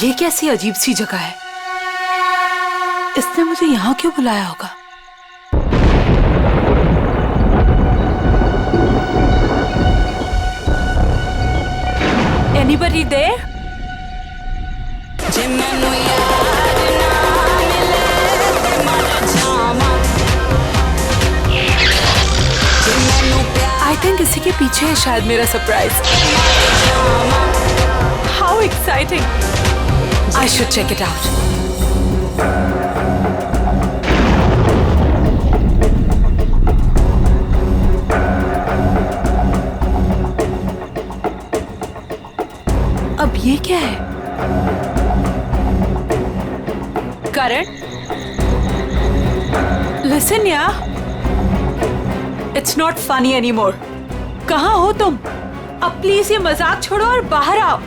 ये कैसी अजीब सी जगह है? इसने मुझे यहाँ क्यों बुलाया होगा? Anybody there? I think इसी के पीछे है शायद मेरा surprise. How exciting! I should check it out. अब ये क्या है? करण? Listen यार, It's not funny anymore. कहाँ हो तुम? अब प्लीज ये मजाक छोड़ो और बाहर आओ।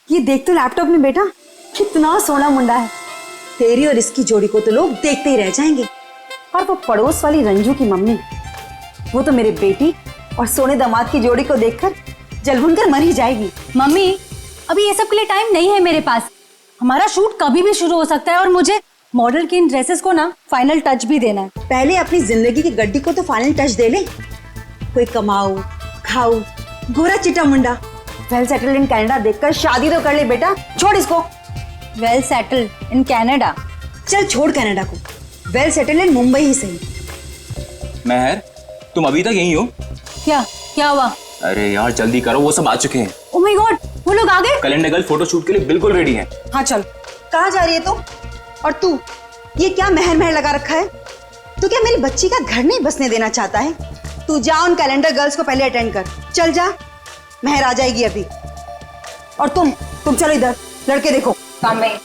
ये देख तो लैपटॉप में बेटा, कितना सोना मुंडा है। तेरी और इसकी जोड़ी को तो लोग देखते ही रह जाएंगे। और वो पड़ोस वाली रंजू की मम्मी, वो तो मेरे बेटी और सोने दामाद की जोड़ी को देखकर जलभुन कर मर ही जाएगी। मम्मी, अभी ये सब के लिए टाइम नहीं है मेरे पास। हमारा शूट कभी भी शुरू हो सकता है और मुझे मॉडल की इन ड्रेसेस को ना फाइनल टच भी देना है। पहले अपनी जिंदगी की गड्डी को तो फाइनल टच दे ले। कोई कमाओ खाओ गोरा चिट्टा मुंडा वेल सेटल्ड इन कनाडा देखकर शादी तो कर ले बेटा। छोड़ इसको। Well settled in Canada? चल छोड़ कनाडा को, वेल सेटल्ड इन मुंबई ही सही। महर, तुम अभी तक यहीं हो? क्या हुआ? अरे यार जल्दी करो, वो सब आ चुके हैं। ओह माय गॉड, वो लोग आ गए? कैलेंडर गर्ल फोटो शूट के लिए बिल्कुल रेडी हैं। हाँ चल। कहाँ जा रही है तुम? और तू ये क्या महर महर लगा रखा है? तू क्या मेरी बच्ची का घर नहीं बसने देना चाहता है? तू जा उन कैलेंडर गर्ल्स को पहले अटेंड कर। चल जा, महर आ जाएगी अभी। और तुम चलो इधर, लड़के देखो। Mummy,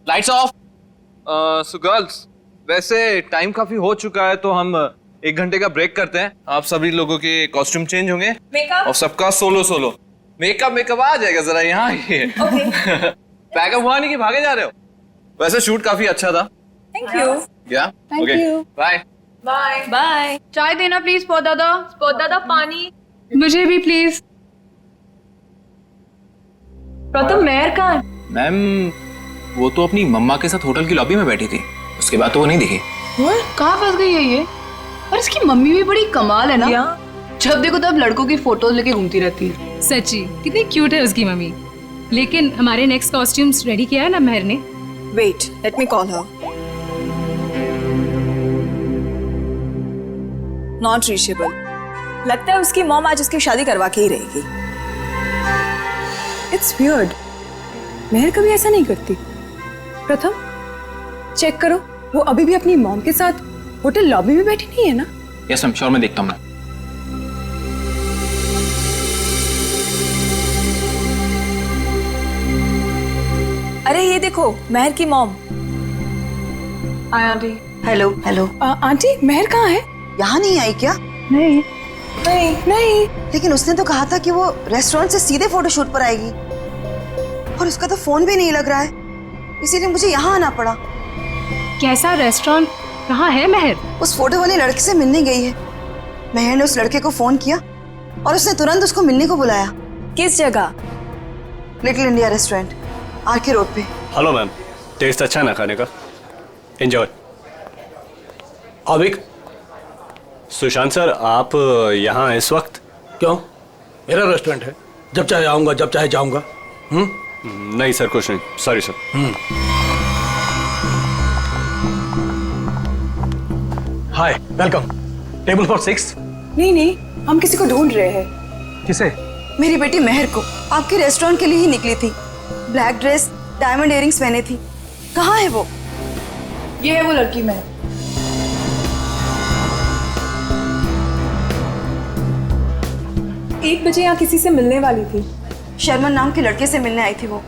lights off. So girls, वैसे टाइम काफी हो चुका है तो हम 1 घंटे का ब्रेक करते हैं। आप सभी लोगों के कॉस्ट्यूम चेंज होंगे और सबका सोलो मेकअप आ जाएगा। जरा यहाँ आइए। पैकअप हुआ नहीं कि भागे जा रहे हो? वैसे शूट काफी अच्छा था। Thank you. या ओके, बाय बाय बाय। चाय देना प्लीज। स्पॉट दादा पानी। मुझे भी प्लीज। प्रथम मेहर कहाँ? मैम वो तो अपनी मम्मा के साथ होटल की लॉबी में बैठी थी, उसके बाद तो वो नहीं दिखी। कहाँ फंस गई है ये? और इसकी मम्मी भी बड़ी कमाल है ना। जब देखो तब लड़कों की फोटोज लेके घूमती रहती है। सच्ची कितनी क्यूट है उसकी मम्मी। लेकिन हमारे नेक्स्ट कॉस्ट्यूम्स रेडी किया है ना महर ने? Wait, let me call her. Not reachable. लगता है उसकी मॉम आज उसकी शादी करवा के ही रहेगी। इट्स वियर्ड, महर कभी ऐसा नहीं करती। प्रथम चेक करो, वो अभी भी अपनी मॉम के साथ होटल लॉबी में बैठी नहीं है ना? यस मैम, श्योर, मैं देखता हूँ मैं। अरे ये देखो, महर की mom. Hi aunty. Hello hello. Aunty, Mehar कहाँ है? यहाँ नहीं आई क्या? नहीं नहीं नहीं। लेकिन उसने तो कहा था कि वो रेस्टोरेंट से सीधे फोटोशूट पर आएगी, और उसका तो फोन भी नहीं लग रहा है, इसीलिए मुझे यहाँ आना पड़ा। कैसा रेस्टोरेंट? कहाँ है महर? उस फोटो वाले लड़के से मिलने गई है। महर ने उस लड़के को फोन किया और उसने तुरंत उसको मिलने को बुलाया। किस जगह? Little India restaurant, RK road पे। हेलो मैम, टेस्ट अच्छा है ना खाने का? एंजॉय। अविक, सुशांत सर, आप यहाँ इस वक्त? क्यों? मेरा रेस्टोरेंट है, जब चाहे आऊंगा, जब चाहे जाऊंगा। नहीं सर, कुछ नहीं, sorry sir. Hi, welcome. Table for 6। नहीं नहीं, हम किसी को ढूंढ रहे हैं। किसे? मेरी बेटी महर को। आपके रेस्टोरेंट के लिए ही निकली थी। ब्लैक ड्रेस, डायमंड इयररिंग्स पहने थी। कहाँ है वो? ये है वो लड़की महर। एक बजे यहाँ किसी से मिलने वाली थी। शर्मन नाम के लड़के से मिलने आई थी वो।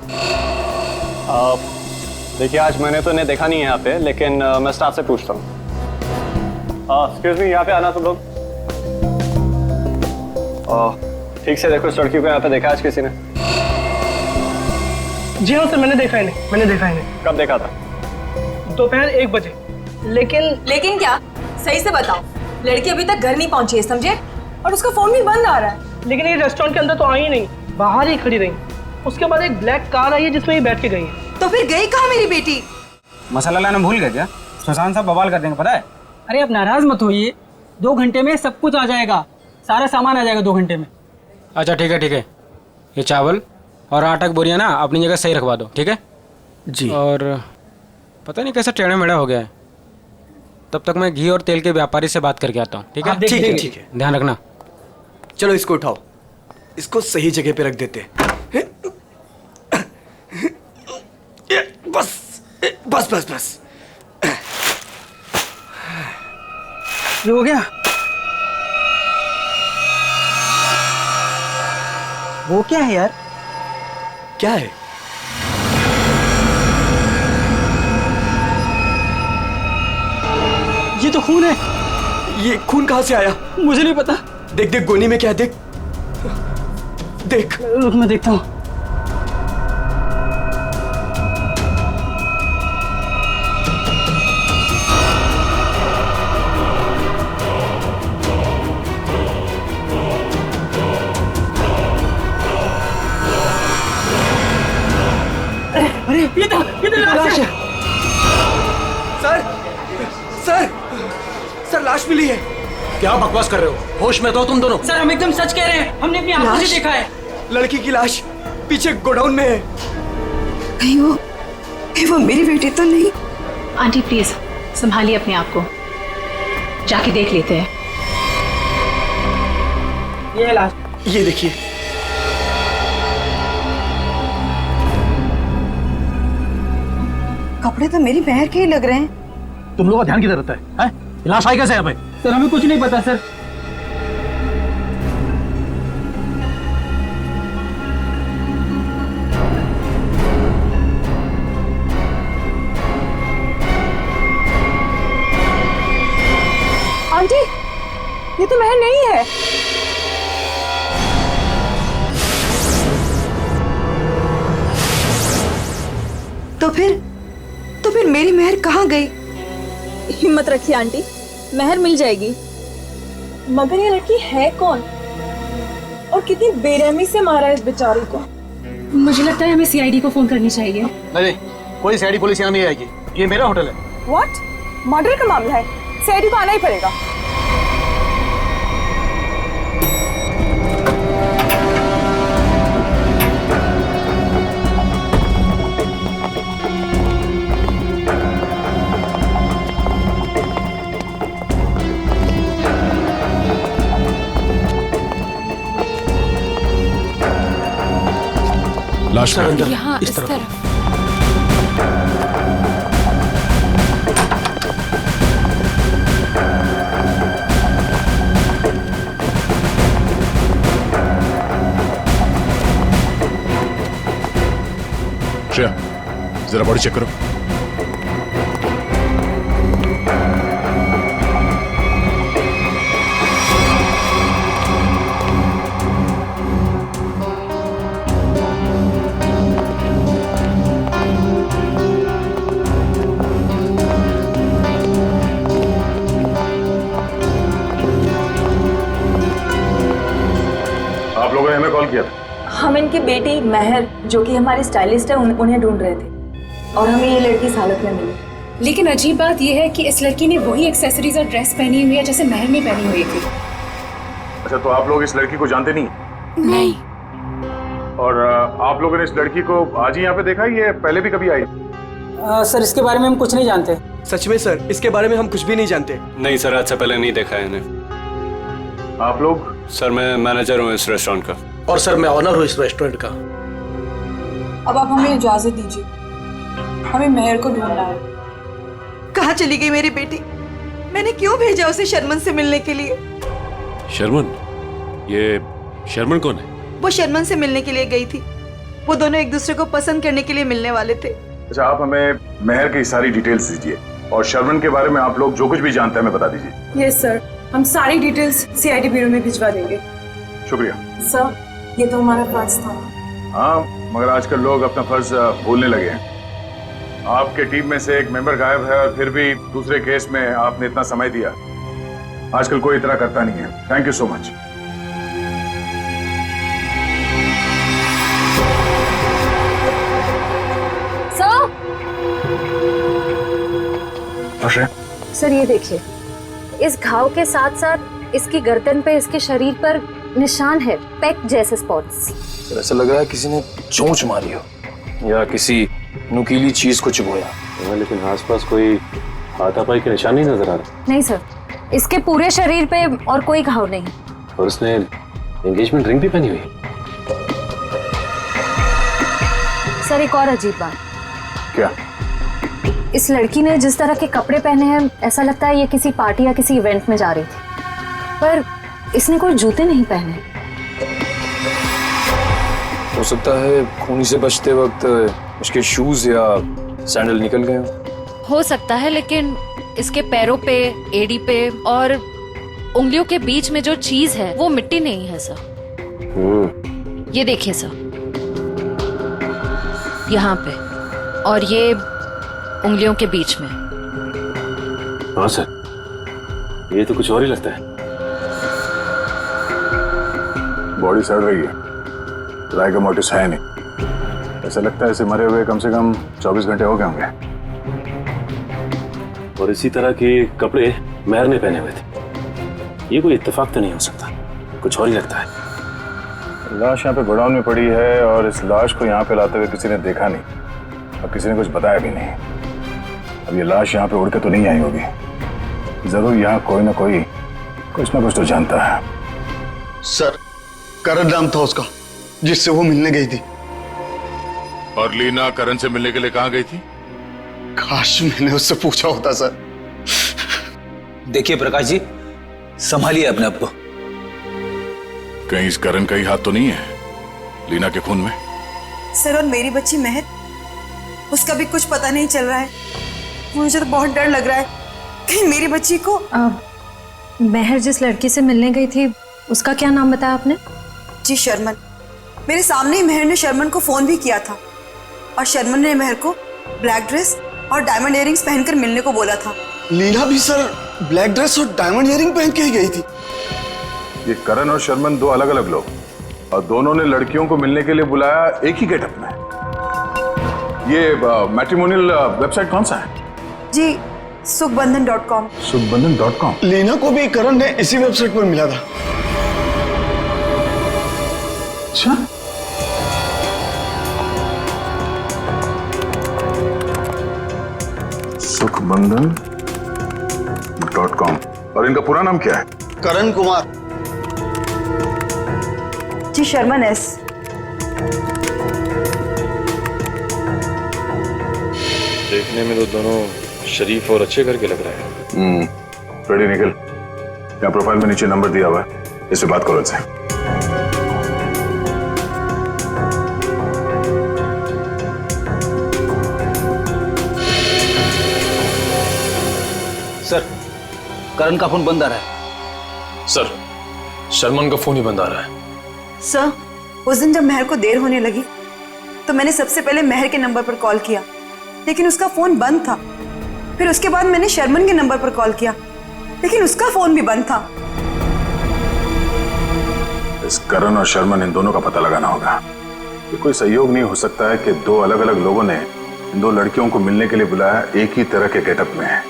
देखिए, आज मैंने तो इन्हें देखा नहीं है यहाँ पे, लेकिन मैं स्टाफ से पूछता हूँ। एक्सक्यूज मी, यहाँ पे आना तुम लोग। ठीक से देखो, इस लड़की को यहाँ पे देखा आज किसी ने? जी हाँ सर, मैंने देखा इन्हें। कब देखा था? दोपहर 1 बजे। लेकिन क्या? सही से बताओ। लड़की अभी तक घर नहीं पहुंची है, समझे? और उसका फोन भी बंद आ रहा है। लेकिन ये रेस्टोरेंट के अंदर तो आई ही नहीं, बाहर ही खड़ी रही। उसके बाद एक ब्लैक कार आई है जिसमें ये बैठ के गई है। तो फिर गई कहाँ मेरी बेटी? मसाला लाना भूल गए क्या? सुशांत साहब बवाल कर देंगे, पता है? अरे आप नाराज मत होइए, 2 घंटे में सब कुछ आ जाएगा, सारा सामान आ जाएगा 2 घंटे में। अच्छा ठीक है। ये चावल और आटा की बोरियां ना अपनी जगह सही रखवा दो, ठीक है जी। और पता नहीं कैसा टेढ़ा मेढ़ा हो गया है, तब तक मैं घी और तेल के व्यापारी से बात करके आता हूँ, ठीक है? ठीक है। ध्यान रखना। चलो इसको उठाओ, इसको सही जगह पे रख देते हैं। बस। ये हो गया? वो क्या है यार? क्या है? ये तो खून है। ये खून कहाँ से आया? मुझे नहीं पता। देख गोनी में क्या है, देख। रुक, मैं देखता हूँ। अरे ये तो लाश है। सर लाश मिली है। क्या बकवास कर रहे हो? होश में तो तुम दोनों। सर हम एकदम सच कह रहे हैं, हमने अपनी आंखों से देखा है। लड़की की लाश पीछे गोडाउन में है। कहीं वो मेरी बेटी तो नहीं? आंटी प्लीज संभालिए अपने आप को, जाके देख लेते हैं। ये है लाश। ये देखिए। कपड़े तो मेरी महर के ही लग रहे हैं। तुम लोग का ध्यान किधर रहता है? लाश आई कैसे यहाँ पे? सर हमें कुछ नहीं पता सर। आंटी, ये तो महर नहीं है। तो फिर मेरी महर कहाँ गई? हिम्मत रखिए आंटी, महर मिल जाएगी। मगर ये लड़की है कौन और कितनी बेरहमी से मारा है इस बेचारी को? मुझे लगता है हमें सीआईडी को फोन करनी चाहिए। नहीं, कोई सीआईडी पुलिस यहाँ नहीं आएगी, ये मेरा होटल है। व्हाट? मर्डर का मामला है, सीआईडी को आना ही पड़ेगा। लाश में अंदर यहाँ इस इस तरफ। तरफ। श्रेया जरा बॉडी चेक करो। आप लोगों ने हमें कॉल किया था? हम इनकी बेटी महर जो कि हमारी स्टाइलिस्ट है उन्हें ढूंढ रहे थे और हमें ये लड़की इस हालत में मिली। लेकिन अजीब बात यह है कि इस लड़की ने वही एक्सेसरीज और ड्रेस पहनी हुई है जैसे महर ने पहनी हुई थी। अच्छा, तो आप लोग इस लड़की को जानते नहीं? नहीं। और आप लोगों ने इस लड़की को आज ही यहाँ पे देखा, ये पहले भी कभी आई? सर इसके बारे में हम कुछ नहीं जानते। सच में सर, इसके बारे में हम कुछ भी नहीं जानते। नहीं सर, आज से पहले नहीं देखा है इन्हें। आप लोग? सर मैं मैनेजर हूँ इस रेस्टोरेंट का। और सर मैं ऑनर हूँ इस रेस्टोरेंट का। अब आप हमें इजाजत दीजिए, हमें महर को ढूंढना है। कहाँ चली गई मेरी बेटी? मैंने क्यों भेजा उसे शर्मन से मिलने के लिए? शर्मन? ये शर्मन कौन है? वो शर्मन से मिलने के लिए गई थी। वो दोनों एक दूसरे को पसंद करने के लिए मिलने वाले थे। अच्छा, आप हमें महर की सारी डिटेल्स दीजिए और शर्मन के बारे में आप लोग जो कुछ भी जानते हैं हमें बता दीजिए। यस सर, हम सारी डिटेल्स सीआईडी ब्यूरो में भिजवा देंगे। शुक्रिया सर, ये तो हमारा फर्ज था। हाँ, मगर आजकल लोग अपना फर्ज भूलने लगे हैं। आपके टीम में से एक मेंबर गायब है और फिर भी दूसरे केस में आपने इतना समय दिया। आजकल कोई इतना करता नहीं है। Thank you so much. Sir ये देखिए, इस घाव के साथ साथ इसकी गर्दन पे, इसके शरीर पर निशान है, पेक जैसे स्पॉट्स। ऐसा लग रहा है किसी ने चोंच मारी हो या किसी नुकीली चीज को चुभोया। लेकिन आसपास कोई हाथापाई के निशान नहीं नजर आ रहा। नहीं सर, इसके पूरे शरीर पे और कोई घाव नहीं। और उसने एंगेजमेंट रिंग भी पहनी हुई। सर एक और अजीब बात। क्या? इस लड़की ने जिस तरह के कपड़े पहने हैं, ऐसा लगता है ये किसी पार्टी या किसी इवेंट में जा रही थी, पर इसने कोई जूते नहीं पहने। हो सकता है खूनी से बचते वक्त उसके शूज या सैंडल निकल गए हो सकता है, लेकिन इसके पैरों पे, एड़ी पे और उंगलियों के बीच में जो चीज है वो मिट्टी नहीं है सर। ये देखिए सर, यहाँ पे और ये उंगलियों के बीच में। हाँ सर, ये तो कुछ और ही लगता है। बॉडी सड़ रही है, राइगर मोटिस है नहीं। ऐसा लगता है इसे मरे हुए कम से कम 24 घंटे हो गए होंगे। और इसी तरह के कपड़े महर ने पहने हुए थे। ये कोई इत्तेफाक तो नहीं हो सकता, कुछ और ही लगता है। लाश यहाँ पे गोडाउन में पड़ी है और इस लाश को यहाँ पे लाते हुए किसी ने देखा नहीं और किसी ने कुछ बताया भी नहीं। अब ये लाश यहाँ पे उड़ के तो नहीं आई होगी। जरूर यहाँ कोई ना कुछ तो जानता है। सर, करण नाम था उसका जिससे वो मिलने गई थी। और लीना करण से मिलने के लिए कहाँ गई थी? काश मैंने उससे पूछा होता सर। देखिए प्रकाश जी, संभालिए अपने आप को। कहीं इस करण का ही हाथ तो नहीं है लीना के खून में? सर, और मेरी बच्ची महर, उसका भी कुछ पता नहीं चल रहा है। मुझे तो बहुत डर लग रहा है कहीं मेरी बच्ची को। महर जिस लड़की से मिलने गई थी, उसका क्या नाम बताया आपने? जी शर्मन। मेरे सामने ही महर ने शर्मन को फोन भी किया था और शर्मन ने महर को ब्लैक ड्रेस और डायमंड इयरिंग्स पहनकर मिलने को बोला था। लीना भी सर ब्लैक ड्रेस और डायमंड इयरिंग पहन के ही गई थी। ये करण और शर्मन दो अलग अलग लोग, और दोनों ने लड़कियों को मिलने के लिए बुलाया एक ही गेटअप में। ये मैट्रिमोनियल वेबसाइट कौन सा है? जी सुखबंधन.com। सुखबंधन.com। लीना को भी करण ने इसी वेबसाइट पर मिला था। अच्छा, सुखबंधन.com। और इनका पूरा नाम क्या है? करण कुमार। जी शर्मन एस। देखने में तो दोनों शरीफ और अच्छे घर के लग रहे हैं। रेडी निकल। यहाँ प्रोफाइल में नीचे नंबर दिया हुआ है, इस पे बात करो इनसे। सर, करण का फोन बंद आ रहा है। सर, शर्मन का फोन ही बंद आ रहा है। सर, उस दिन जब महर को देर होने लगी तो मैंने सबसे पहले महर के नंबर पर कॉल किया, लेकिन उसका फोन बंद था। फिर उसके बाद मैंने शर्मन के नंबर पर कॉल किया, लेकिन उसका फोन भी बंद था। इस करण और शर्मन, इन दोनों का पता लगाना होगा। ये कोई सहयोग नहीं हो सकता है कि दो अलग अलग लोगों ने इन दो लड़कियों को मिलने के लिए बुलाया एक ही तरह के गेटअप में,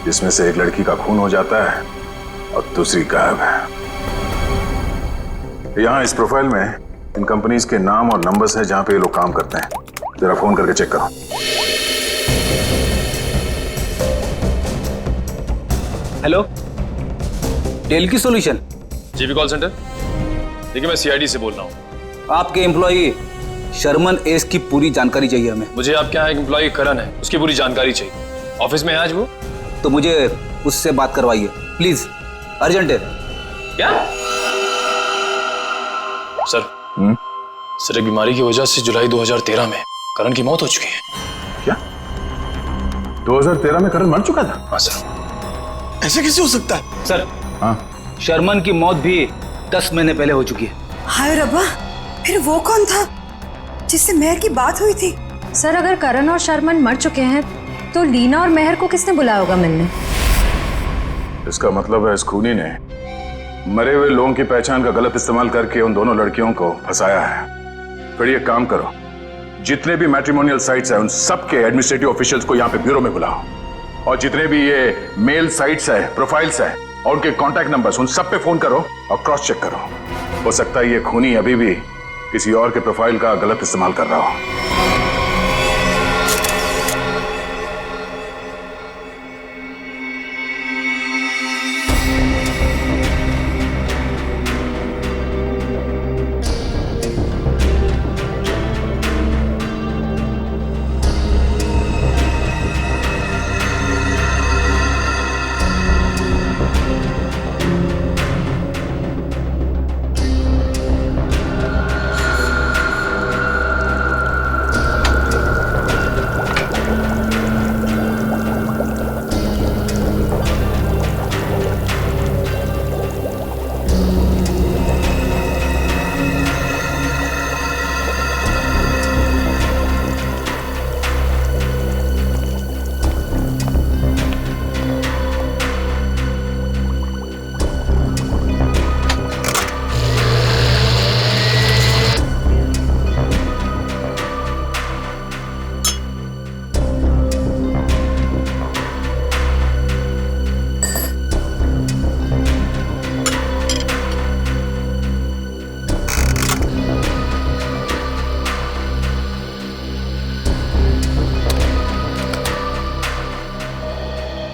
जिसमें से एक लड़की का खून हो जाता है और दूसरी गायब है। यहाँ इस प्रोफाइल में इन कंपनीज के नाम और नंबर्स हैं जहां पे ये लोग काम करते हैं। जरा फोन करके चेक करो। हेलो, टेल की सॉल्यूशन। GB call centre. देखिए, मैं सीआईडी से बोल रहा हूँ। आपके एम्प्लॉई शर्मन एस की पूरी जानकारी चाहिए हमें। मुझे आपके यहाँ एक एम्प्लॉई करण है, उसकी पूरी जानकारी चाहिए। ऑफिस में है आज वो? तो मुझे उससे बात करवाइए प्लीज, अर्जेंट है। क्या सर? सर, एक बीमारी की वजह से जुलाई 2013 में करण की मौत हो चुकी है। क्या 2013 में करण मर चुका था? हाँ सर। ऐसे कैसे हो सकता है? सर, हाँ, शर्मन की मौत भी 10 महीने पहले हो चुकी है। हाय रब्बा, फिर वो कौन था जिससे महर की बात हुई थी? सर, अगर करण और शर्मन मर चुके हैं तो लीना और महर को किसने बुलाया होगा मिलने? इसका मतलब है इस खूनी ने मरे हुए लोगों की पहचान का गलत इस्तेमाल करके उन दोनों लड़कियों को फंसाया है। फिर ये काम करो, जितने भी मैट्रिमोनियल साइट्स हैं उन सब के एडमिनिस्ट्रेटिव ऑफिशियल्स को यहाँ पे ब्यूरो में बुलाओ, और जितने भी ये मेल साइट्स है, प्रोफाइल्स है और उनके कॉन्टैक्ट नंबर्स, उन सब पे फोन करो और क्रॉस चेक करो। हो सकता है ये खूनी अभी भी किसी और के प्रोफाइल का गलत इस्तेमाल कर रहा हो।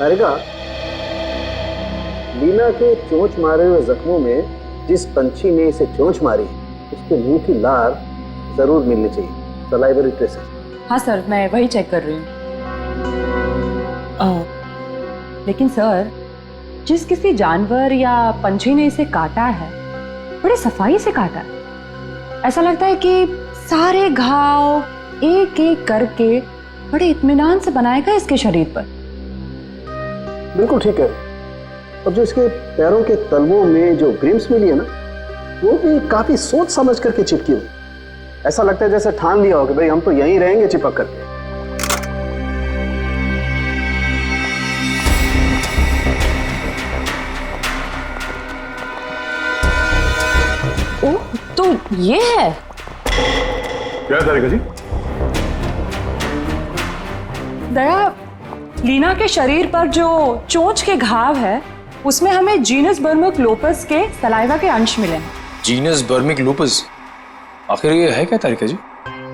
तारिका, लीना के चोंच मारे हुए जख्मों में जिस पंछी ने इसे चोंच मारी उसके मुंह की लार जरूर मिलनी चाहिए। Salivary traces. हाँ सर, मैं वही चेक कर रही हूँ। लेकिन सर, जिस किसी जानवर या पंछी ने इसे काटा है बड़े सफाई से काटा है। ऐसा लगता है कि सारे घाव एक एक करके बड़े इत्मीनान से बनाए गए इसके शरीर पर। बिल्कुल ठीक है। और जो इसके पैरों के तलवों में जो ग्रिम्स मिली है ना, वो भी काफी सोच समझ करके चिपकी हुई। ऐसा लगता है जैसे ठान लिया हो कि भाई हम तो यहीं रहेंगे चिपक करके। ओह, तो ये है। क्या तारिका जी? दया, लीना के शरीर पर जो चोंच के घाव है उसमें हमें जीनस बर्मुकलोपस के सलाइवा के अंश मिले हैं। जीनस बर्मुकलोपस? आखिर ये है क्या तारिका जी?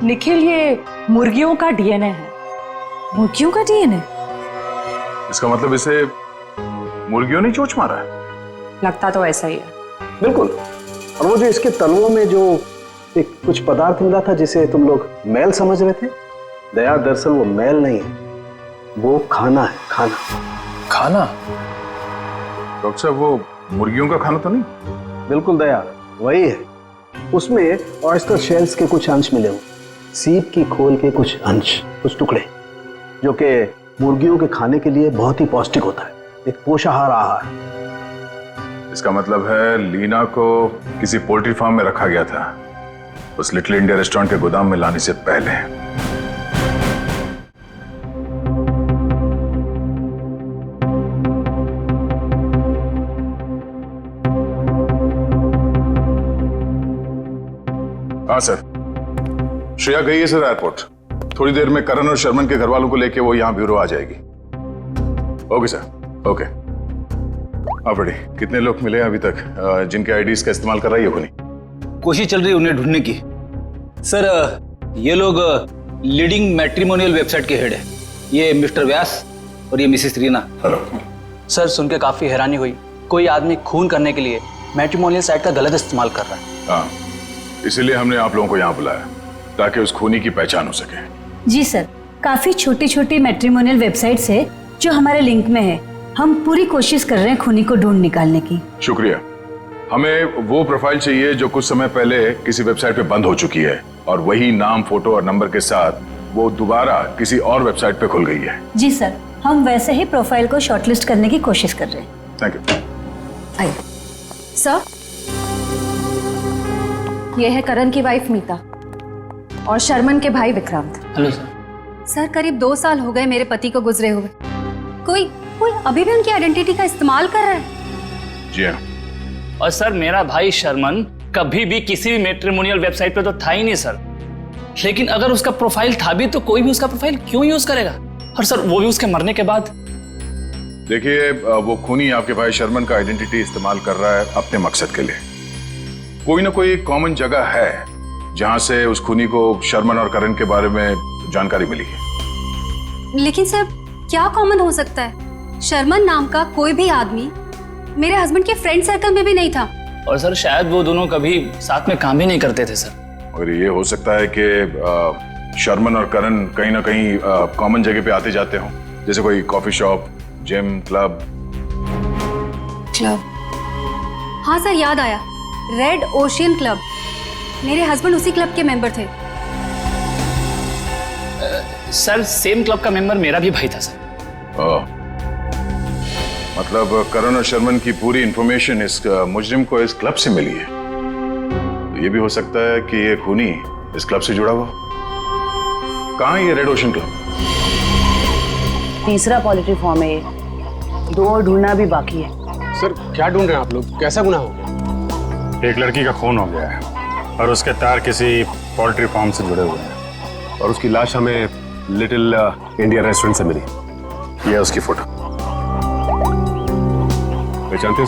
निखिल, ये मुर्गियों का डीएनए है। मुर्गियों का डीएनए? इसका मतलब इसे मुर्गियों ने चोंच मारा है? लगता तो ऐसा ही है। बिल्कुल। और वो जो इसके तलवों में जो एक कुछ पदार्थ मिला था जिसे तुम लोग मैल समझ रहे थे, दया दरअसल वो मैल नहीं है, वो खाना है, खाना। खाना? डॉक्टर साहब वो मुर्गियों का खाना तो नहीं? बिल्कुल दया, वही है। उसमें ऑयस्टर शेल्स के कुछ अंश मिले हुए, सीप की खोल के कुछ अंश, कुछ टुकड़े, जो कि मुर्गियों के खाने के लिए बहुत ही पौष्टिक होता है, एक पोषाहार आहार। इसका मतलब है लीना को किसी पोल्ट्री फार्म में रखा गया था, उस लिटिल इंडिया रेस्टोरेंट के गोदाम में लाने से पहले। हाँ सर, श्रेया गई है सर एयरपोर्ट। थोड़ी देर में करण और शर्मन के घर वालों को लेके वो यहाँ ब्यूरो आ जाएगी। Okay sir, okay. आप रेडी? कितने लोग मिले अभी तक जिनके आईडीज का इस्तेमाल कर रही है खुनी? कोशिश चल रही है उन्हें ढूंढने की। सर ये लोग लीडिंग मैट्रिमोनियल वेबसाइट के हेड है, ये मिस्टर व्यास और ये मिसेस रीना। हेलो सर, सुन के काफी हैरानी हुई। कोई आदमी खून करने के लिए मैट्रिमोनियल साइट का गलत इस्तेमाल कर रहा है। हाँ, इसीलिए हमने आप लोगों को यहाँ बुलाया ताकि उस खूनी की पहचान हो सके। जी सर, काफी छोटी छोटी मैट्रिमोनियल वेबसाइट्स है जो हमारे लिंक में है। हम पूरी कोशिश कर रहे हैं खूनी को ढूंढ निकालने की। शुक्रिया। हमें वो प्रोफाइल चाहिए जो कुछ समय पहले किसी वेबसाइट पे बंद हो चुकी है और वही नाम, फोटो और नंबर के साथ वो दोबारा किसी और वेबसाइट पे खुल गई है। जी सर, हम वैसे ही प्रोफाइल को शॉर्टलिस्ट करने की कोशिश कर रहे हैं। Thank you. आइए सर, ये है करण की वाइफ मीता और शर्मन के भाई विक्रांत। Hello sir. सर, करीब 2 साल हो गए मेरे पति को गुजरे हुए। कोई अभी भी उनकी आइडेंटिटी का इस्तेमाल कर रहा है। जी हाँ। और सर, मेरा भाई शर्मन कभी भी किसी भी मैट्रिमोनियल वेबसाइट पे तो था ही नहीं सर। लेकिन अगर उसका प्रोफाइल था भी तो कोई भी उसका प्रोफाइल क्यों यूज करेगा? और सर वो भी उसके मरने के बाद। देखिए, वो खूनी आपके भाई शर्मन का आइडेंटिटी इस्तेमाल कर रहा है अपने मकसद के लिए। कोई ना कोई कॉमन जगह है जहां से उस खूनी को शर्मन और करण के बारे में जानकारी मिली है। लेकिन सर, क्या कॉमन हो सकता है? शर्मन नाम का कोई भी आदमी मेरे हस्बैंड के फ्रेंड सर्कल में भी नहीं था। और सर शायद वो दोनों कभी साथ में काम भी नहीं करते थे सर। और ये हो सकता है कि शर्मन और करण कहीं ना कहीं कॉमन जगह पे आते जाते हों, जैसे कोई कॉफी शॉप, जिम, क्लब। हाँ सर, याद आया, रेड ओशियन क्लब। मेरे हस्बैंड उसी क्लब के मेंबर थे। सर सेम क्लब का मेंबर मेरा भी भाई था सर। मतलब करण और शर्मन की पूरी इंफॉर्मेशन इस मुजरिम को इस क्लब से मिली है। तो ये भी हो सकता है कि ये खूनी इस क्लब से जुड़ा हुआ। कहाँ है ये रेड ओशन क्लब? तीसरा पोल्ट्री फार्म है ये, 2 और ढूंढना भी बाकी है। सर क्या ढूंढ रहे हैं आप लोग? कैसा गुनाह हो गया? एक लड़की का खून हो गया है और उसके तार किसी पोल्ट्री फार्म से जुड़े हुए हैं और उसकी लाश हमें लिटिल इंडिया रेस्टोरेंट से मिली। यह उसकी फोटो। पहचानते हो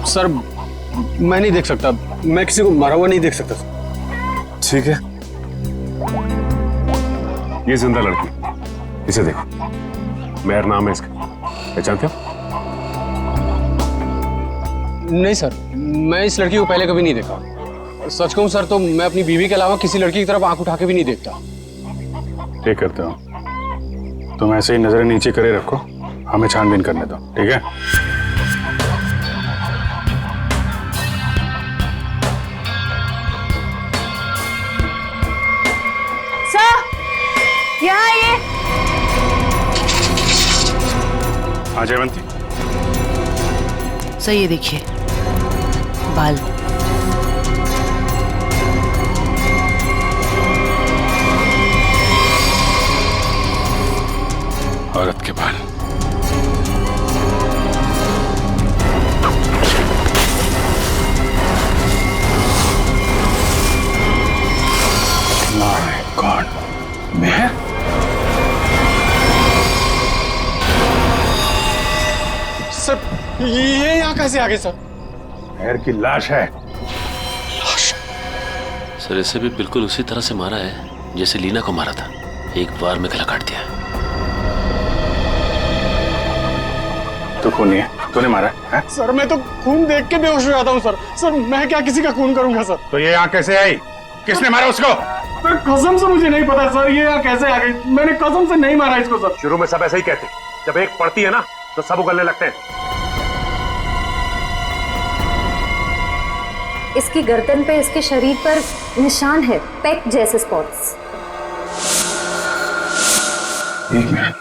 सर मैं नहीं देख सकता, मैं किसी को मरा हुआ नहीं देख सकता। ठीक है, ये जिंदा लड़की, इसे देखो, मेहर नाम है इसका। पहचानते हो? नहीं सर, मैं इस लड़की को पहले कभी नहीं देखा। सच कहूं सर तो मैं अपनी बीवी के अलावा किसी लड़की की तरफ आंख उठा के भी नहीं देखता। ठीक करते हो, तुम ऐसे ही नजरें नीचे करे रखो, हमें छानबीन करने दो, ठीक है? सर, यहाँ आइए। हाँ जयवंती। सर ये देखिए, बाल। औरत के बाल। माय गॉड, मैं? सर ये यहाँ कैसे आ गए सर? मेहर की लाश है। सर इसे भी बिल्कुल उसी तरह से मारा है जैसे लीना को मारा था, एक बार में गला काट दिया। तो खूनी है, तूने मारा है? सर मैं तो खून देख के बेहोश हो जाता हूँ सर। सर मैं क्या किसी का खून करूंगा सर? तो ये यहाँ कैसे आई? किसने मारा उसको? सर कसम से मुझे नहीं पता सर, ये यहाँ कैसे आ गई। मैंने कसम से नहीं मारा इसको सर। शुरू में सब ऐसे ही कहते, जब एक पड़ती है ना तो सब उगलने लगते हैं। इसकी गर्दन पे, इसके शरीर पर निशान है, पेक जैसे स्पॉट्स। एक मिनट,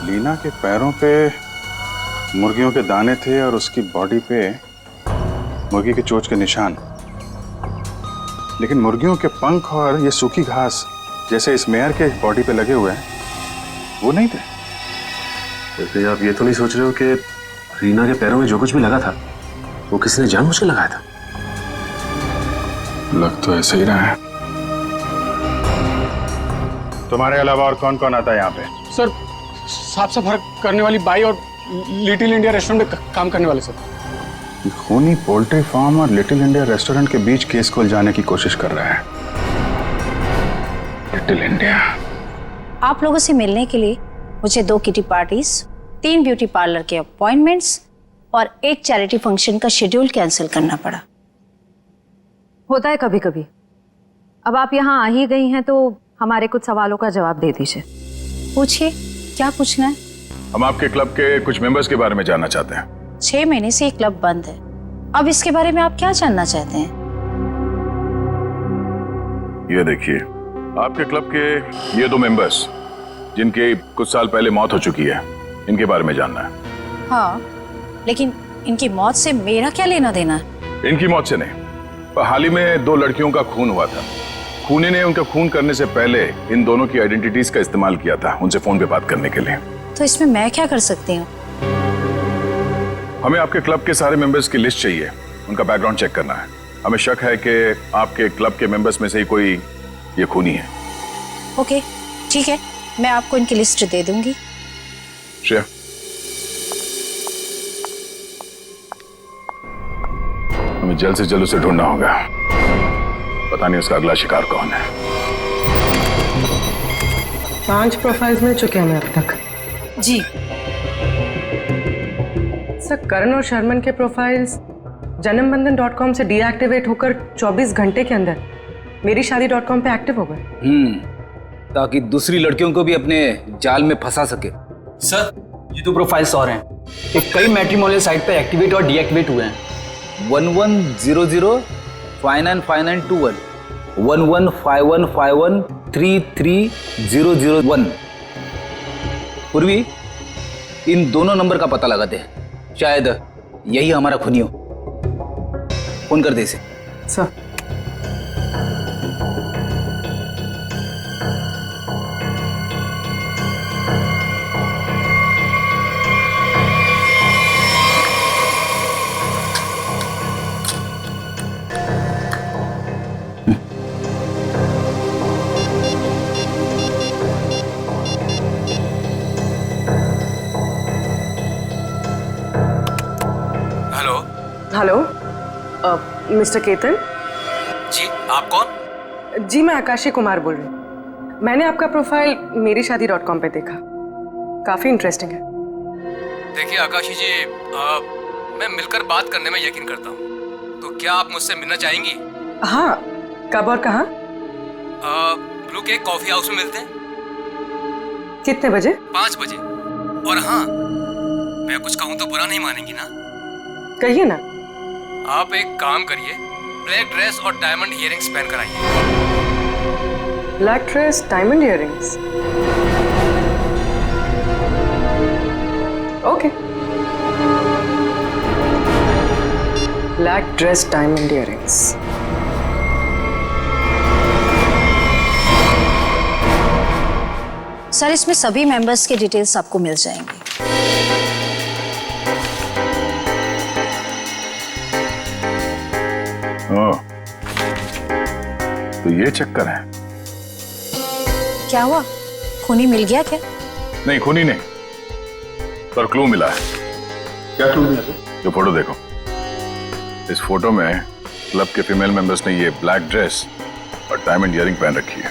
लीना के पैरों पे मुर्गियों के दाने थे और उसकी बॉडी पे मुर्गी के चोंच के निशान, लेकिन मुर्गियों के पंख और ये सूखी घास जैसे इस मेयर के बॉडी पे लगे हुए हैं वो नहीं थे। वैसे आप ये तो नहीं सोच रहे हो कि रीना के पैरों में जो कुछ भी लगा था वो किसी ने जानबूझ के लगाया था? लग तो ऐसे ही रहा है। तुम्हारे अलावा और कौन कौन आता है यहाँ पे? सर साफ सफाई करने वाली बाई और लिटिल इंडिया रेस्टोरेंट में काम करने वाले सर। खूनी पोल्ट्री फार्म और लिटिल इंडिया रेस्टोरेंट के बीच केस को उलझाने की कोशिश कर रहा है लिटिल इंडिया। आप लोगों से मिलने के लिए मुझे 2 किटी पार्टीज, 3 ब्यूटी पार्लर के अपॉइंटमेंट्स और 1 चैरिटी फंक्शन का शेड्यूल कैंसिल करना पड़ा। होता है कभी कभी। अब आप यहाँ आ ही गई हैं तो हमारे कुछ सवालों का जवाब दे दीजिए। पूछिए, क्या पूछना है? हम आपके क्लब के कुछ मेंबर्स के बारे में जानना चाहते हैं। 6 महीने से ये क्लब बंद है, अब इसके बारे में आप क्या जानना चाहते हैं? ये देखिए, आपके क्लब के ये 2 मेंबर्स जिनके कुछ साल पहले मौत हो चुकी है, इनके बारे में जानना है। हाँ, लेकिन इनकी मौत से मेरा क्या लेना देना है? इनकी मौत से नहीं, पर हाल ही में 2 लड़कियों का खून हुआ था। खूनी ने उनका खून करने से पहले इन दोनों की आइडेंटिटीज का इस्तेमाल किया था उनसे फोन पे बात करने के लिए। तो इसमें मैं क्या कर सकती हूँ? हमें आपके क्लब के सारे मेंबर्स की लिस्ट चाहिए, उनका बैकग्राउंड चेक करना है। हमें शक है कि आपके क्लब के मेंबर्स में से ही कोई ये खूनी है। ओके, ठीक है, मैं आपको इनकी लिस्ट दे दूंगी। श्रेया, हमें जल्द से जल्द उसे ढूंढना होगा। पता नहीं उसका अगला शिकार कौन है। 5 प्रोफाइल्स मिल चुके हैं अब तक। जी सर, करण और शर्मन के प्रोफाइल्स janambandan.com से डीएक्टिवेट होकर 24 घंटे के अंदर मेरीशादी.com पे एक्टिव हो गए। ताकि दूसरी लड़कियों को भी अपने जाल में फंसा सके। सर, ये 2 प्रोफाइल्स और हैं, ये कई मैट्रिमोनियल साइट पे एक्टिवेट और डीएक्टिवेट हुए हैं। 1100 595921 115151 33001। पूर्वी, इन दोनों नंबर का पता लगाते हैं, शायद यही हमारा खूनी हो। फोन कर दे इसे। सर, हेलो, मिस्टर केतन जी, आप कौन? जी, मैं आकाशी कुमार बोल रही हूँ। मैंने आपका प्रोफाइल मेरीशादी.com पे देखा, काफी इंटरेस्टिंग है। देखिए आकाशी जी, मैं मिलकर बात करने में यकीन करता हूँ, तो क्या आप मुझसे मिलना चाहेंगी? हाँ, कब और कहाँ? ब्लू केक कॉफी हाउस में मिलते हैं। कितने बजे? 5 बजे। और हाँ, मैं कुछ कहूँ तो बुरा नहीं मानेंगी ना? कहिए ना। आप एक काम करिए, ब्लैक ड्रेस और डायमंड इयररिंग्स पहन कर आइए। Black dress, diamond earrings, okay. Black dress, diamond earrings. Sir, इसमें सभी मेंबर्स के डिटेल्स आपको मिल जाएंगे। तो ये चक्कर है। क्या हुआ, खूनी मिल गया क्या? नहीं, खूनी नहीं, पर क्लू मिला है। क्या क्लू मिला सर? जो फोटो देखो, इस फोटो में क्लब के फीमेल मेंबर्स ने ये ब्लैक ड्रेस और डायमंड इयररिंग पहन रखी है।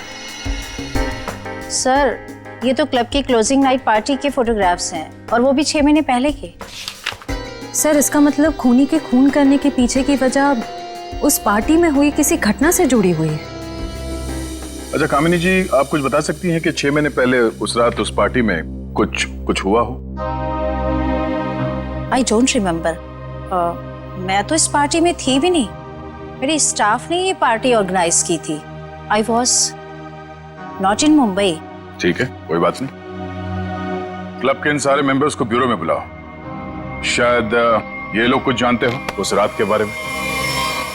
सर, ये तो क्लब की क्लोजिंग नाइट पार्टी के फोटोग्राफ्स हैं, और वो भी 6 महीने पहले के। सर, इसका मतलब खूनी के खून करने के पीछे की वजह उस पार्टी में हुई किसी घटना से जुड़ी हुई है। अच्छा कामिनी जी, आप कुछ बता सकती हैं कि 6 महीने पहले उस रात उस पार्टी में कुछ हुआ हो? I don't remember. मैं तो इस पार्टी में थी भी नहीं, मेरे स्टाफ ने ये पार्टी ऑर्गेनाइज की थी। I was not in Mumbai. ठीक है, कोई बात नहीं। क्लब के इन सारे मेंबर्स को ब्यूरो में बुलाओ। शायद ये लोग कुछ जानते हो उस रात के बारे में।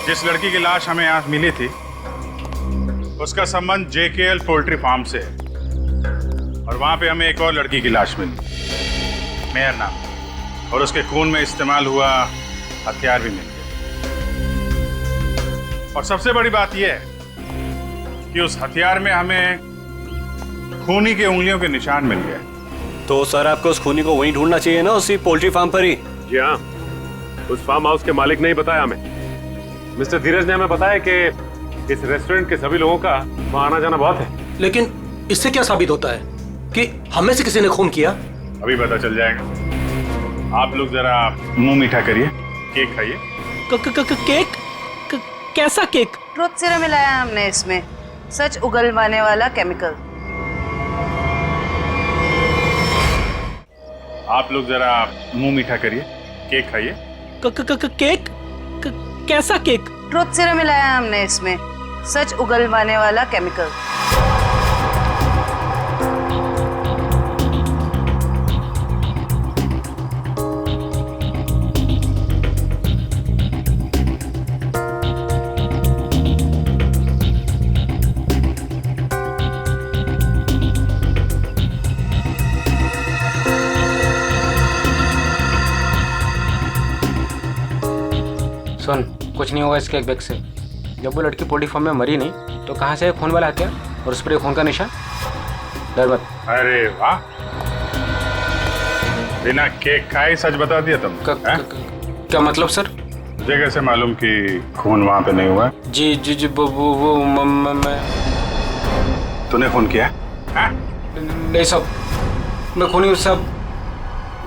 जिस लड़की की लाश हमें यहाँ मिली थी उसका संबंध JKL पोल्ट्री फार्म से है, और वहां पे हमें एक और लड़की की लाश मिली, मेहर नाम, और उसके खून में इस्तेमाल हुआ हथियार भी मिल गया। और सबसे बड़ी बात यह है कि उस हथियार में हमें खूनी की उंगलियों के निशान मिल गए। तो सर आपको उस खूनी को वहीं ढूंढना चाहिए ना, उसी पोल्ट्री फार्म पर ही। जी हाँ, उस फार्म हाउस के मालिक ने ही बताया हमें। मिस्टर धीरज ने हमें बताया कि इस रेस्टोरेंट के सभी लोगों का वहाँ आना जाना बहुत है। लेकिन इससे क्या साबित होता है कि हमें से किसी ने खून किया? अभी पता चल जाएगा। आप लोग जरा मुंह मीठा करिए, केक खाइए। केक? कैसा केक? ट्रुथ सीरम मिलाया हमने इसमें, सच उगलवाने वाला केमिकल। आप लोग जरा मुंह मीठा करिए, केक खाइए। केक? कैसा केक? ट्रुथ सीरम मिलाया हमने इसमें, सच उगलवाने वाला केमिकल। सुन, कुछ नहीं होगा इस केक बैग से। जब वो लड़की पोल्ट्री फार्म में मरी नहीं तो कहाँ से खून वाला हथियार और उस पर खून का निशान? डर मत। अरे वाह, बिना केक खाए सच बता दिया तुम। क्या मतलब सर? मुझे कैसे मालूम कि खून वहां पे नहीं हुआ? जी जी जी वो मैं। तूने खून किया? नहीं साहब, मैं खूनी साहब।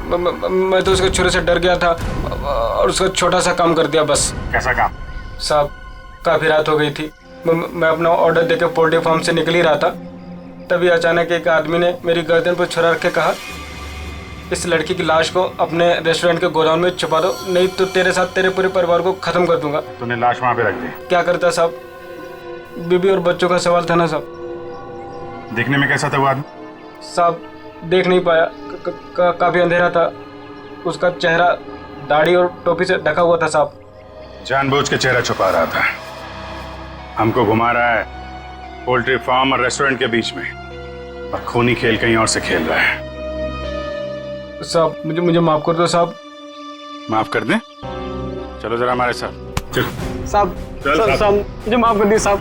मैं तो उसके छुरे से डर गया था और उसका छोटा सा काम कर दिया बस। कैसा काम? साहब काफी रात हो गई थी, मैं अपना ऑर्डर देके पोल्ट्री फार्म से निकल ही रहा था, तभी अचानक एक आदमी ने मेरी गर्दन पर छुरा रख के कहा, इस लड़की की लाश को अपने रेस्टोरेंट के गोदाम में छुपा दो, नहीं तो तेरे साथ तेरे पूरे परिवार को खत्म कर दूंगा। तूने लाश वहां पे रख दी? क्या करता साहब, बीबी और बच्चों का सवाल था ना साहब। देखने में कैसा था वो आदमी? साहब देख नहीं पाया, काफी अंधेरा था, उसका चेहरा दाढ़ी और टोपी से ढका हुआ था साहब। जानबूझ के चेहरा छुपा रहा था, हमको घुमा रहा है पोल्ट्री फार्म और रेस्टोरेंट के बीच में, और खूनी खेल कहीं और से खेल रहा है। साहब मुझे माफ कर दो साहब। माफ कर दें? चलो जरा हमारे साथ। चल साहब, साहब मुझे माफ कर दिए साहब।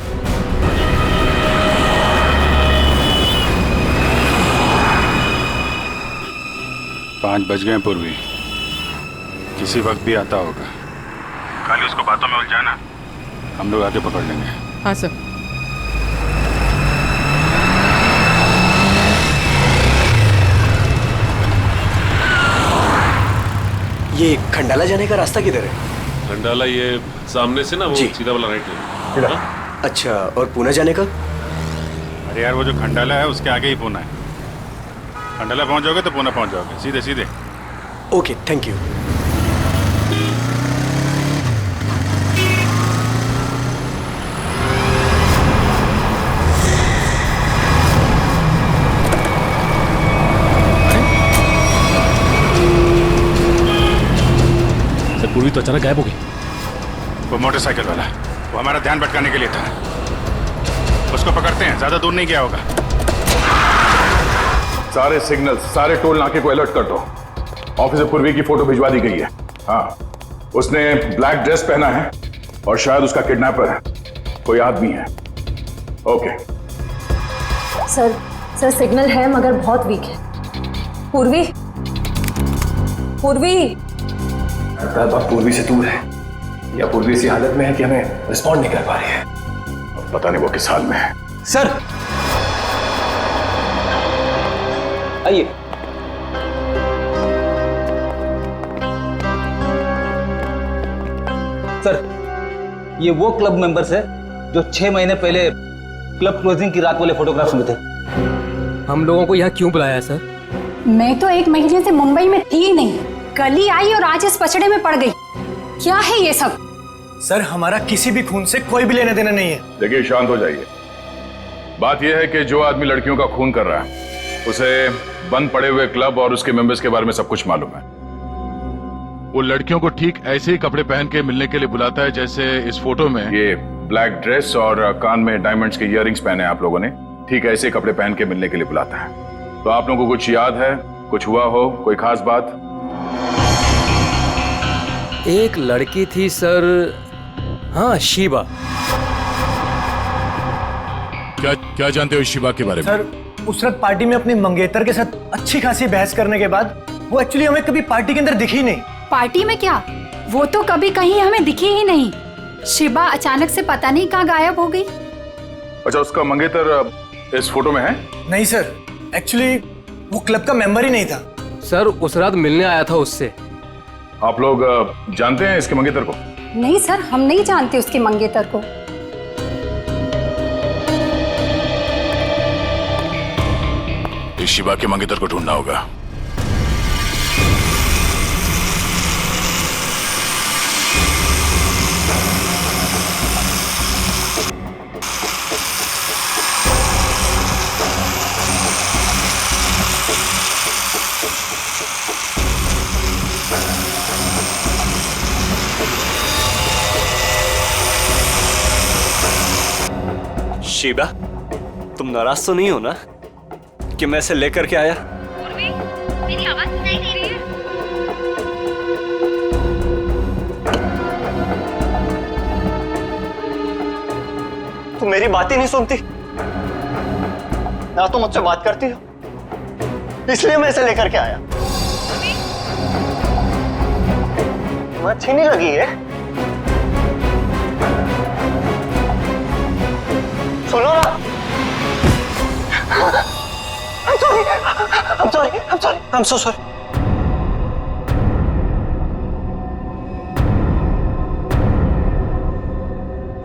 पाँच बज गए पूर्वी, किसी वक्त भी आता होगा, खाली उसको बातों में उलझाना, हम लोग आके पकड़ लेंगे। हाँ सर। ये खंडाला जाने का रास्ता किधर है? खंडाला ये सामने से ना, वो सीधा वाला राइट ले। अच्छा, और पुणे जाने का? अरे यार वो जो खंडाला है उसके आगे ही पुणे है। खंडाला पहुंच जाओगे तो पुणे पहुंच जाओगे, सीधे सीधे। Okay, thank you. पूर्वी तो अचानक गायब हो गई। वो मोटरसाइकिल वाला, वो हमारा ध्यान भटकाने के लिए था। उसको पकड़ते हैं, ज्यादा दूर नहीं गया होगा। सारे सिग्नल, सारे टोल नाके को अलर्ट कर दो। ऑफिसर पूर्वी की फोटो भिजवा दी गई है। हाँ, उसने ब्लैक ड्रेस पहना है और शायद उसका किडनैपर कोई आदमी है। ओके सर सिग्नल है मगर बहुत वीक है। पूर्वी, बात पूर्वी से दूर है या पूर्वी ऐसी हालत में है कि हमें रिस्पॉन्ड नहीं कर पा रही है। पता नहीं वो किस हाल में है। सर आइए। सर ये वो क्लब मेंबर्स है जो 6 महीने पहले क्लब क्लोजिंग की रात वाले फोटोग्राफ्स में थे। हम लोगों को यहाँ क्यों बुलाया है सर? मैं तो 1 महीने से मुंबई में थी ही नहीं, कल ही आई और आज इस पचड़े में पड़ गई। क्या है ये सब? सर हमारा किसी भी खून से कोई भी लेना देना नहीं है। देखिए शांत हो जाइए। बात यह है कि जो आदमी लड़कियों का खून कर रहा है उसे बंद पड़े हुए क्लब और उसके मेंबर्स के बारे में सब कुछ मालूम है। वो लड़कियों को ठीक ऐसे ही कपड़े पहन के मिलने के लिए बुलाता है जैसे इस फोटो में। ये ब्लैक ड्रेस और कान में डायमंड्स के इयररिंग्स पहने आप लोगों ने, ठीक ऐसे कपड़े पहन के मिलने के लिए बुलाता है। तो आप लोगों को कुछ याद है, कुछ हुआ हो, कोई खास बात? एक लड़की थी सर, हाँ शिबा। क्या जानते हो शिबा के बारे में? सर उस रात पार्टी में अपनी मंगेतर के साथ अच्छी खासी बहस करने के बाद वो एक्चुअली हमें कभी पार्टी के अंदर दिखी नहीं। पार्टी में क्या, वो तो कभी कहीं हमें दिखी ही नहीं। शिबा अचानक से पता नहीं कहाँ गायब हो गई। अच्छा, उसका मंगेतर इस फोटो में है? नहीं सर, एक्चुअली वो क्लब का मेंबर ही नहीं था। सर उस रात मिलने आया था उससे। आप लोग जानते हैं इसके मंगेतर को? नहीं सर, हम नहीं जानते उसके मंगेतर को। इस शिबा के मंगेतर को ढूंढना होगा। शिबा, तुम नाराज तो नहीं हो ना कि मैं इसे लेकर के आया? मेरी आवाज सुनाई दे रही है? तुम मेरी बात ही नहीं सुनती ना, तो मुझसे बात करती हो, इसलिए मैं इसे लेकर के आया। तुम्हें अच्छी नहीं लगी है? सुनो ना। I'm so sorry.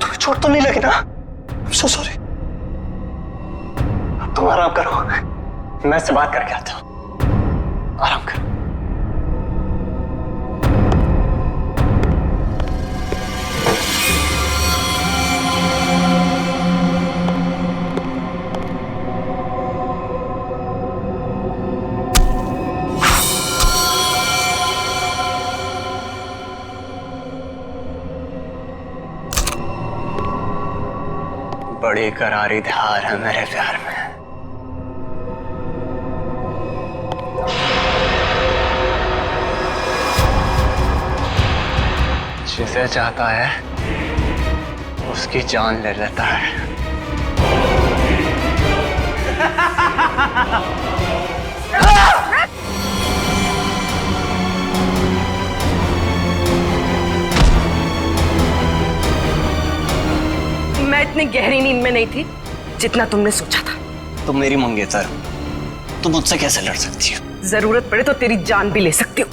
तुम्हें चोट तो नहीं लगी ना? I'm so sorry. अब तुम आराम करो, मैं इससे बात करके आता हूँ। आराम करो। बड़ी करारी धार है मेरे प्यार में। जिसे चाहता है उसकी जान ले लेता है। मैं इतनी गहरी नींद में नहीं थी जितना तुमने सोचा था। तुम मेरी मंगेतर, तुम मुझसे कैसे लड़ सकती हो? जरूरत पड़े तो तेरी जान भी ले सकती हो।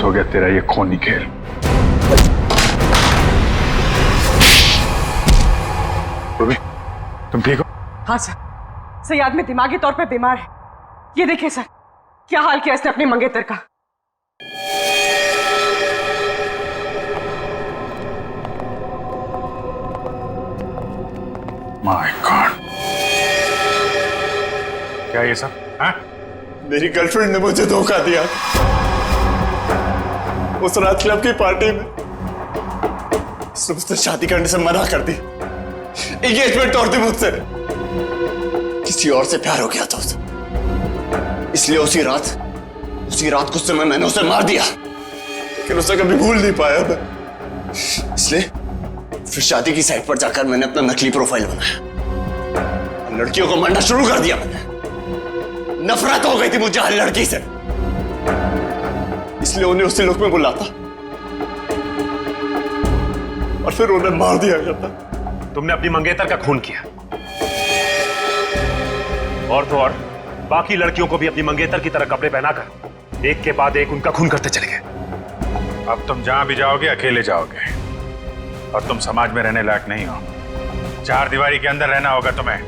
समाप्त हो गया तेरा ये खूनी खेल। रूबी, तुम ठीक हो? हाँ सर, सही आदमी दिमागी तौर पे बीमार है। ये देखिए सर, क्या हाल किया इसने अपनी मंगेतर का। माय गॉड, क्या ये सब? हाँ? मेरी गर्लफ्रेंड ने मुझे धोखा दिया। उस रात क्लब की पार्टी में उसने मुझसे शादी करने से मना कर दी, एंगेजमेंट तोड़ दी मुझसे। किसी और से प्यार हो गया था उसे, इसलिए उसी रात गुस्से में मैंने उसे मार दिया, लेकिन उसे कभी भूल नहीं पाया मैं। इसलिए फिर शादी की साइट पर जाकर मैंने अपना नकली प्रोफाइल बनाया और लड़कियों को मारना शुरू कर दिया मैंने। नफरत हो गई थी मुझे हर लड़की से, इसलिए उन्हें उसी लुक में बुलाता और फिर उन्हें मार दिया जाता। तुमने अपनी मंगेतर का खून किया और तो और बाकी लड़कियों को भी अपनी मंगेतर की तरह कपड़े पहनाकर एक के बाद एक उनका खून करते चले गए। अब तुम जहां भी जाओगे अकेले जाओगे और तुम समाज में रहने लायक नहीं हो। चार दीवारी के अंदर रहना होगा तुम्हें।